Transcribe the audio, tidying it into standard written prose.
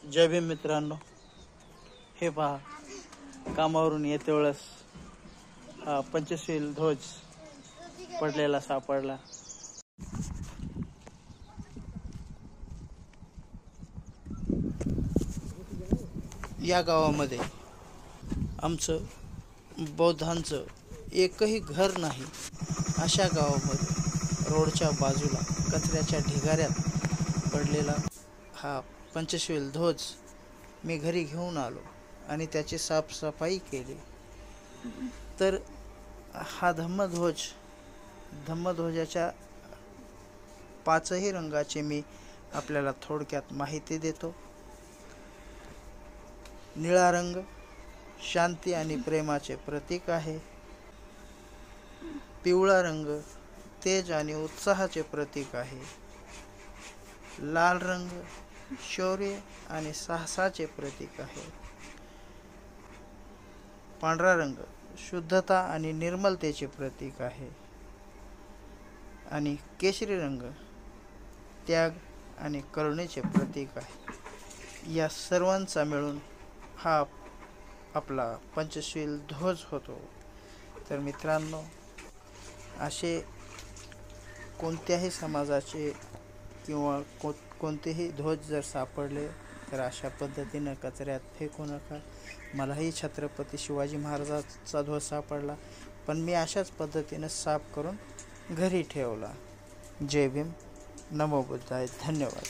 जय भीम मित्रांनो, हे पहा कामावरून येते वेळेस हा पंचशील ध्वज पडलेला सापडला. या गावामध्ये आमचं बौद्धांचं एकही घर नाही. अशा गावामध्ये रोडच्या बाजूला कचऱ्याच्या ढिगाऱ्यात पडलेला हा पंचशील ध्वज मी घरी घेऊन आलो आणि त्याची साफसफाई केली. तर हा धम्मध्वजाच्या 5ही रंगाची मी आपल्याला थोडक्यात माहिती देतो. निळा रंग शांती आणि प्रेमाचे प्रतीक आहे. पिवळा रंग तेज आणि उत्साहाचे प्रतीक आहे. लाल रंग शौर्य आणि साहसाचे प्रतीक आहे. पांढरा रंग शुद्धता आणि निर्मलतेचे प्रतीक आहे. आणि केशरी रंग त्याग आणि करुणेचे प्रतीक आहे. या सर्वांचा मिळून हा आपला पंचशील ध्वज होतो. तर मित्रांनो, असे कोणत्याही समाजाचे किंवा कोणतेही ध्वज जर सापडले तर अशा पद्धतीनं कचऱ्यात फेकू नका. मलाही छत्रपती शिवाजी महाराजांचा ध्वज सापडला, पण मी अशाच पद्धतीनं साफ करून घरी ठेवला. जय भीम, नमो बुद्धाय, धन्यवाद.